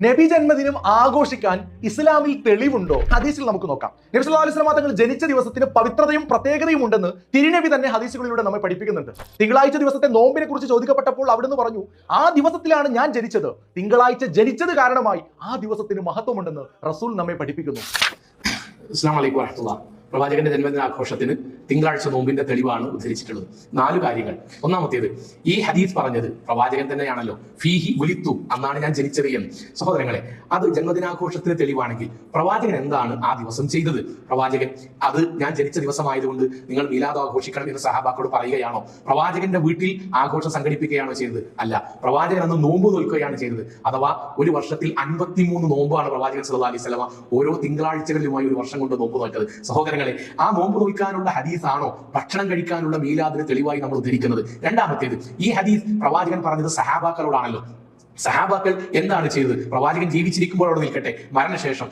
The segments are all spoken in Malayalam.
നബി ജന്മദിനം ആഘോഷിക്കാൻ ഇസ്ലാമിൽ തെളിവുണ്ടോ? ഹദീസിൽ നമുക്ക് നോക്കാം. നബി സല്ലല്ലാഹു അലൈഹി വസല്ലം തങ്ങൾ ജനിച്ച ദിവസത്തിന് പവിത്രതയും പ്രത്യേകതയും ഉണ്ടെന്ന് തിരുനബി തന്നെ ഹദീസുകളിലൂടെ നമ്മെ പഠിപ്പിക്കുന്നുണ്ട്. തിങ്കളാഴ്ച ദിവസത്തെ നോമ്പിനെ കുറിച്ച് ചോദിക്കപ്പെട്ടപ്പോൾ അവിടുന്ന് പറഞ്ഞു, ആ ദിവസത്തിലാണ് ഞാൻ ജനിച്ചത്. തിങ്കളാഴ്ച ജനിച്ചത് കാരണമായി ആ ദിവസത്തിന് മഹത്വമുണ്ടെന്ന് റസൂൽ നമ്മെ പഠിപ്പിക്കുന്നു. അസ്സലാമു അലൈക്കും വറഹ്മത്തുള്ളാഹി. പ്രവാചകന്റെ ജന്മദിനാഘോഷത്തിന് തിങ്കളാഴ്ച നോമ്പിന്റെ തെളിവാണ് ഉദ്ധരിച്ചിട്ടുള്ളത്. 4 കാര്യങ്ങൾ. ഒന്നാമത്തേത്, ഈ ഹദീസ് പറഞ്ഞത് പ്രവാചകൻ തന്നെയാണല്ലോ. ഫീഹി ഉലിത്തു, അന്നാണ് ഞാൻ ജനിച്ചത് എന്ന്. സഹോദരങ്ങളെ, അത് ജന്മദിനാഘോഷത്തിന് തെളിവാണെങ്കിൽ പ്രവാചകൻ എന്താണ് ആ ദിവസം ചെയ്തത്? പ്രവാചകൻ അത് ഞാൻ ജനിച്ച ദിവസമായതുകൊണ്ട് നിങ്ങൾ മീലാദ് ആഘോഷിക്കണം എന്ന് സഹാബാക്കളോട് പറയുകയാണോ? പ്രവാചകന്റെ വീട്ടിൽ ആഘോഷം സംഘടിപ്പിക്കുകയാണോ ചെയ്തത്? അല്ല, പ്രവാചകൻ അന്ന് നോമ്പ് നോൽക്കുകയാണ് ചെയ്തത്. അഥവാ ഒരു വർഷത്തിൽ 53 നോമ്പാണ് പ്രവാചകൻ സല്ലല്ലാഹു അലൈഹി വസല്ലം ഓരോ തിങ്കളാഴ്ചകളിലുമായി ഒരു വർഷം കൊണ്ട് നോമ്പ് നോറ്റത്. സഹോദരങ്ങളെ, ആ നോമ്പ് നോൽക്കാനുള്ള ഹദീസാണോ ഭക്ഷണം കഴിക്കാനുള്ള മീലാദിന് തെളിവായി നമ്മൾ ഉദ്ധരിക്കുന്നത്? രണ്ടാമത്തേത്, ഈ ഹദീസ് പ്രവാചകൻ പറഞ്ഞത് സഹാബാക്കളോടാണല്ലോ. സഹാബാക്കൾ എന്താണ് ചെയ്തത്? പ്രവാചകൻ ജീവിച്ചിരിക്കുമ്പോൾ അവിടെ നിൽക്കട്ടെ, മരണശേഷം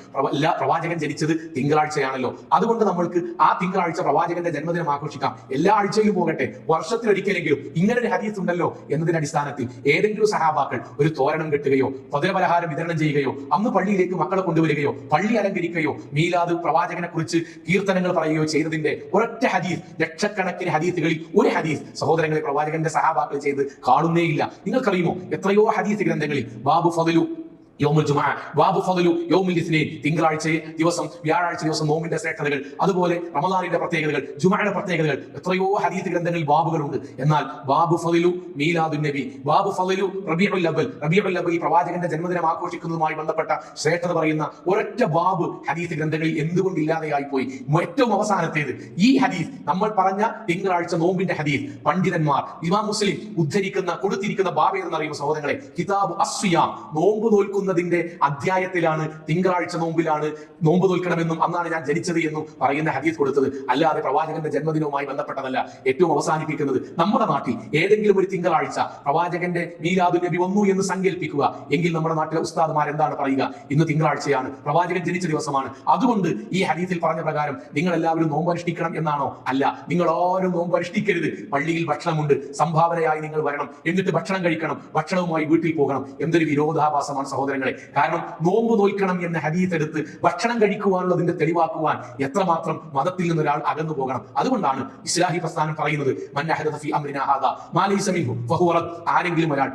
പ്രവാചകൻ ജനിച്ചത് തിങ്കളാഴ്ചയാണല്ലോ. അതുകൊണ്ട് നമ്മൾക്ക് ആ തിങ്കളാഴ്ച പ്രവാചകന്റെ ജന്മദിനം ആഘോഷിക്കാം. എല്ലാ ആഴ്ചയിലും പോകട്ടെ, വർഷത്തിലൊരിക്കലെങ്കിലും ഇങ്ങനെ ഒരു ഹദീസ് ഉണ്ടല്ലോ എന്നതിന്റെ അടിസ്ഥാനത്തിൽ ഏതെങ്കിലും സഹാബാക്കൾ ഒരു തോരണം കെട്ടുകയോ മധുരപലഹാരം വിതരണം ചെയ്യുകയോ അന്ന് പള്ളിയിലേക്ക് മക്കളെ കൊണ്ടുവരികയോ പള്ളി അലങ്കരിക്കുകയോ മീലാദ് പ്രവാചകനെ കുറിച്ച് കീർത്തനങ്ങൾ പറയുകയോ ചെയ്തതിന്റെ ഒരൊറ്റ ഹദീസ്, ലക്ഷക്കണക്കിന് ഹദീസുകളിൽ ഒരു ഹദീസ് സഹോദരങ്ങളെ പ്രവാചകന്റെ സഹാബാക്കൾ ചെയ്ത് കാണുന്നേയില്ല. നിങ്ങൾക്കറിയുമോ, എത്രയോ ഹദീസ് ഗ്രന്ഥങ്ങളിൽ ബാബു ഫദലു യൗമുൽ ജുമുഅ, ബാബു ഫദലു യൗമുൽ ഇസ്നൈൻ, തിങ്കളാഴ്ച ദിവസം വ്യാഴാഴ്ച ദിവസം നോമ്പിന്റെ ശ്രേഷ്ഠതകൾ, അതുപോലെ റമദാനിന്റെ പ്രത്യേകതകൾ, ജുമുഅയുടെ പ്രത്യേകതകൾ, എത്രയോ ഹദീസ് ഗ്രന്ഥങ്ങളിൽ ബാബുകളുണ്ട്. എന്നാൽ ബാബു ഫദലു മീലാദുൻ നബി, ബാബു ഫദലു റബീഉൽ അവ്വൽ, റബീഉൽ അവ്വൽ പ്രവാചകന്റെ ജന്മദിനം ആഘോഷിക്കുന്നതുമായി ബന്ധപ്പെട്ട ശ്രേഷ്ഠത പറയുന്ന ഒരൊറ്റ ബാബ് ഹദീസ് ഗ്രന്ഥങ്ങളിൽ എന്തുകൊണ്ട് ഇല്ലാതെയായി പോയി? ഏറ്റവും അവസാനത്തേത്, ഈ ഹദീസ് നമ്മൾ പറഞ്ഞ തിങ്കളാഴ്ച നോമ്പിന്റെ ഹദീസ് പണ്ഡിതന്മാർ ഇമാം മുസ്ലിം ഉദ്ധരിക്കുന്ന കൊടുത്തിരിക്കുന്ന ബാബ് എന്നറിയുന്ന സഹോദരങ്ങളെ, കിതാബ് അസ്സിയാം, നോമ്പ് നോൽക്കുന്ന അധ്യായത്തിലാണ് തിങ്കളാഴ്ച നോമ്പിലാണ് നോമ്പ് നോൽക്കണമെന്നും അന്നാണ് ഞാൻ ജനിച്ചത് എന്നും പറയുന്ന ഹദീസ് കൊടുത്തത്. അല്ലാതെ പ്രവാചകന്റെ ജന്മദിനവുമായി ബന്ധപ്പെട്ടതല്ല. ഏറ്റവും അവസാനിപ്പിക്കുന്നത്, നമ്മുടെ നാട്ടിൽ ഏതെങ്കിലും ഒരു തിങ്കളാഴ്ച പ്രവാചകന്റെ മീലാദുൻ നബി വന്നു എന്ന് സങ്കല്പിക്കുക. എങ്കിൽ നമ്മുടെ നാട്ടിലെ ഉസ്താദുമാർ എന്താണ് പറയുക? ഇന്ന് തിങ്കളാഴ്ചയാണ്, പ്രവാചകൻ ജനിച്ച ദിവസമാണ്, അതുകൊണ്ട് ഈ ഹദീസിൽ പറഞ്ഞ പ്രകാരം നിങ്ങൾ എല്ലാവരും നോമ്പ് അനുഷ്ഠിക്കണം എന്നാണോ? അല്ല, നിങ്ങൾ ആരും നോമ്പ് അനുഷ്ഠിക്കരുത്. പള്ളിയിൽ ഭക്ഷണമുണ്ട്, സംഭാവനയായി നിങ്ങൾ വരണം, എന്നിട്ട് ഭക്ഷണം കഴിക്കണം, ഭക്ഷണവുമായി വീട്ടിൽ പോകണം. എന്തൊരു വിരോധാഭാസമാണ് സഹോദരൻ. കാരണം നോമ്പ് നോൽക്കണം എന്ന ഹദീസ് എടുത്ത് ഭക്ഷണം കഴിക്കുവാനുള്ളതിന്റെ തെളിവാക്കുവാൻ എത്രമാത്രം മതത്തിൽ നിന്ന് ഒരാൾ അകന്നു പോകണം. അതുകൊണ്ടാണ് ഇസ്ലാഹി പ്രസ്ഥാനം പറയുന്നത്, മൻ അഹദഥ ഫീ അംരിനാ ഹാദാ മാ ലൈസ മിൻഹു ഫഹുവ റദ്ദ്. ആരെങ്കിലും ഒരാൾ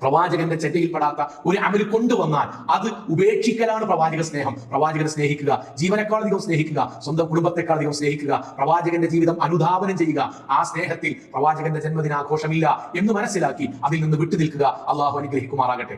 പ്രവാചകന്റെ ചെറ്റയിൽപ്പെടാത്ത ഒരു അമൽ കൊണ്ടുവന്നാൽ അത് ഉപേക്ഷിക്കലാണ് പ്രവാചക സ്നേഹം. പ്രവാചകനെ സ്നേഹിക്കുക, ജീവനേക്കാൾ അധികം സ്നേഹിക്കുക, സ്വന്തം കുടുംബത്തെക്കാൾ അധികം സ്നേഹിക്കുക, പ്രവാചകന്റെ ജീവിതം അനുധാവനം ചെയ്യുക. ആ സ്നേഹത്തിൽ പ്രവാചകന്റെ ജന്മദിനാഘോഷമില്ല എന്ന് മനസ്സിലാക്കി അതിൽ നിന്ന് വിട്ടുനിൽക്കുക. അള്ളാഹു അനുഗ്രഹിക്കുമാറാകട്ടെ.